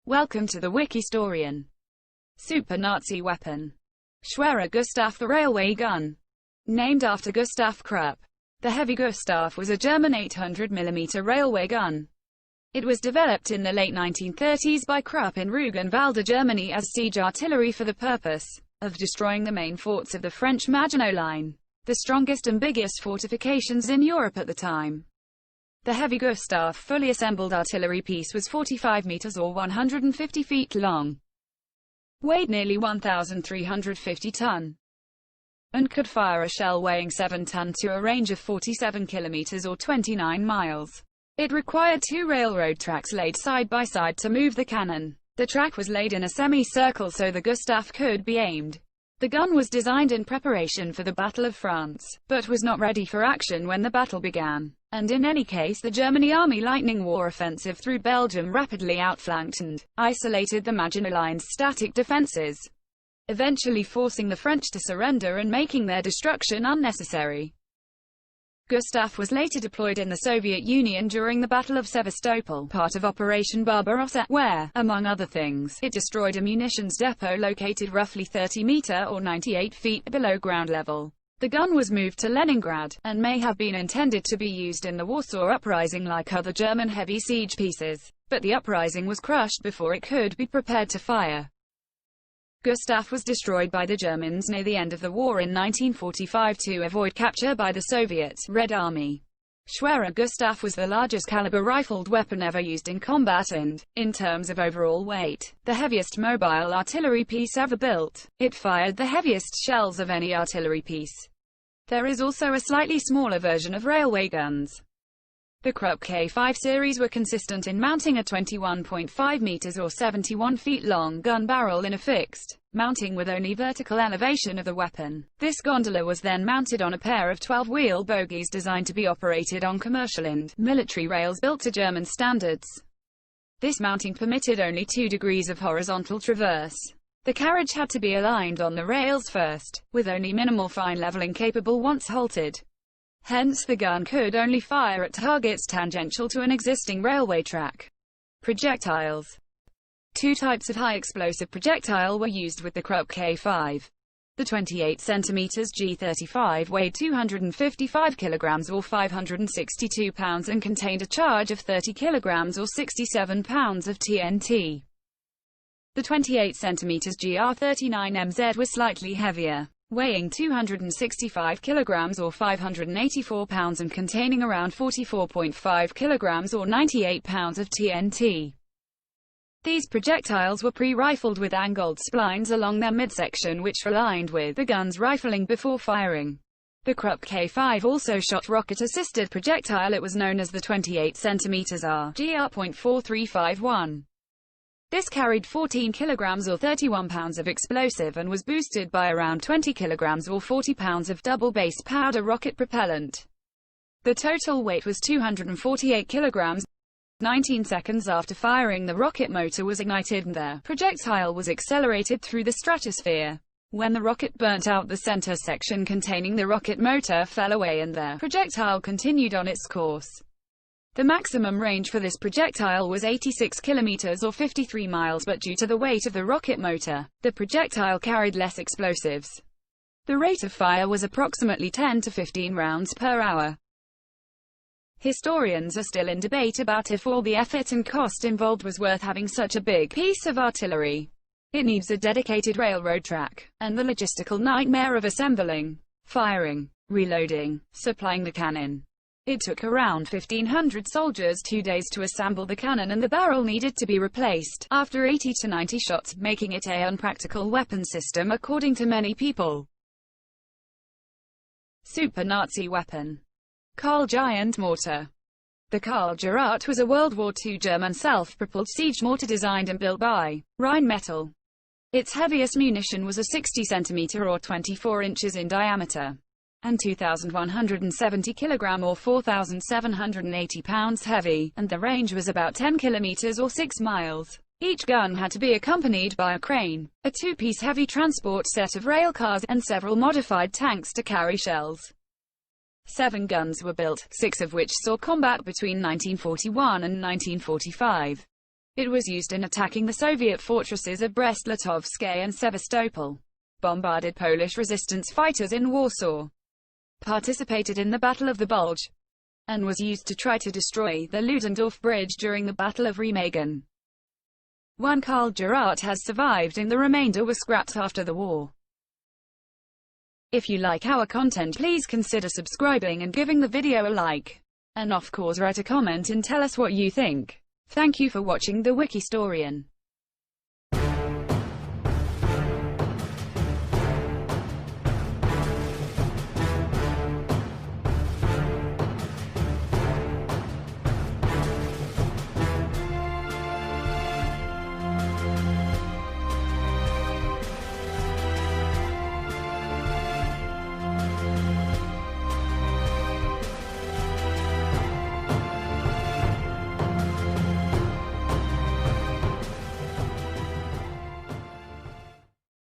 Welcome to the Wikistorian. Super Nazi weapon. Schwerer Gustav, the railway gun. Named after Gustav Krupp. The heavy Gustav was a German 800mm railway gun. It was developed in the late 1930s by Krupp in Rügenwalde, Germany as siege artillery for the purpose of destroying the main forts of the French Maginot Line, the strongest and biggest fortifications in Europe at the time. The heavy Gustav fully assembled artillery piece was 45 meters or 150 feet long, weighed nearly 1,350 ton, and could fire a shell weighing 7 ton to a range of 47 kilometers or 29 miles. It required 2 railroad tracks laid side by side to move the cannon. The track was laid in a semicircle so the Gustav could be aimed. The gun was designed in preparation for the Battle of France, but was not ready for action when the battle began, and in any case the German Army Lightning War offensive through Belgium rapidly outflanked and isolated the Maginot Line's static defenses, eventually forcing the French to surrender and making their destruction unnecessary. Gustav was later deployed in the Soviet Union during the Battle of Sevastopol, part of Operation Barbarossa, where, among other things, it destroyed a munitions depot located roughly 30 meters or 98 feet below ground level. The gun was moved to Leningrad, and may have been intended to be used in the Warsaw Uprising like other German heavy siege pieces, but the uprising was crushed before it could be prepared to fire. Gustav was destroyed by the Germans near the end of the war in 1945 to avoid capture by the Soviet Red Army. Schwerer Gustav was the largest caliber rifled weapon ever used in combat and, in terms of overall weight, the heaviest mobile artillery piece ever built. It fired the heaviest shells of any artillery piece. There is also a slightly smaller version of railway guns. The Krupp K5 series were consistent in mounting a 21.5 meters or 71 feet long gun barrel in a fixed mounting with only vertical elevation of the weapon. This gondola was then mounted on a pair of 12-wheel bogies designed to be operated on commercial and military rails built to German standards. This mounting permitted only 2 degrees of horizontal traverse. The carriage had to be aligned on the rails first, with only minimal fine leveling capable once halted. Hence the gun could only fire at targets tangential to an existing railway track. Projectiles. 2 types of high-explosive projectile were used with the Krupp K5. The 28 cm G35 weighed 255 kg or 562 pounds and contained a charge of 30 kg or 67 pounds of TNT. The 28 cm GR39MZ was slightly heavier, weighing 265 kilograms or 584 pounds and containing around 44.5 kilograms or 98 pounds of TNT. These projectiles were pre-rifled with angled splines along their midsection which were aligned with the gun's rifling before firing. The Krupp K5 also shot rocket-assisted projectile. It was known as the 28 cm RGR.4351. This carried 14 kilograms or 31 pounds of explosive and was boosted by around 20 kilograms or 40 pounds of double-base powder rocket propellant. The total weight was 248 kilograms. 19 seconds after firing, the rocket motor was ignited and the projectile was accelerated through the stratosphere. When the rocket burnt out, the center section containing the rocket motor fell away and the projectile continued on its course. The maximum range for this projectile was 86 kilometers or 53 miles, but due to the weight of the rocket motor, the projectile carried less explosives. The rate of fire was approximately 10 to 15 rounds per hour. Historians are still in debate about if all the effort and cost involved was worth having such a big piece of artillery. It needs a dedicated railroad track, and the logistical nightmare of assembling, firing, reloading, supplying the cannon. It took around 1,500 soldiers 2 days to assemble the cannon, and the barrel needed to be replaced after 80 to 90 shots, making it an unpractical weapon system according to many people. Super Nazi weapon. Karl giant mortar. The Karl Gerät was a World War II German self-propelled siege mortar designed and built by Rheinmetall. Its heaviest munition was a 60 cm or 24 inches in diameter, and 2,170 kg or 4,780 pounds heavy, and the range was about 10 kilometers or 6 miles. Each gun had to be accompanied by a crane, a 2-piece heavy transport set of rail cars, and several modified tanks to carry shells. 7 guns were built, 6 of which saw combat between 1941 and 1945. It was used in attacking the Soviet fortresses of Brest-Litovsk and Sevastopol, bombarded Polish resistance fighters in Warsaw, participated in the Battle of the Bulge, and was used to try to destroy the Ludendorff Bridge during the Battle of Remagen. One Karl has survived and the remainder was scrapped after the war. If you like our content, please consider subscribing and giving the video a like. And of course write a comment and tell us what you think. Thank you for watching the Wikistorian.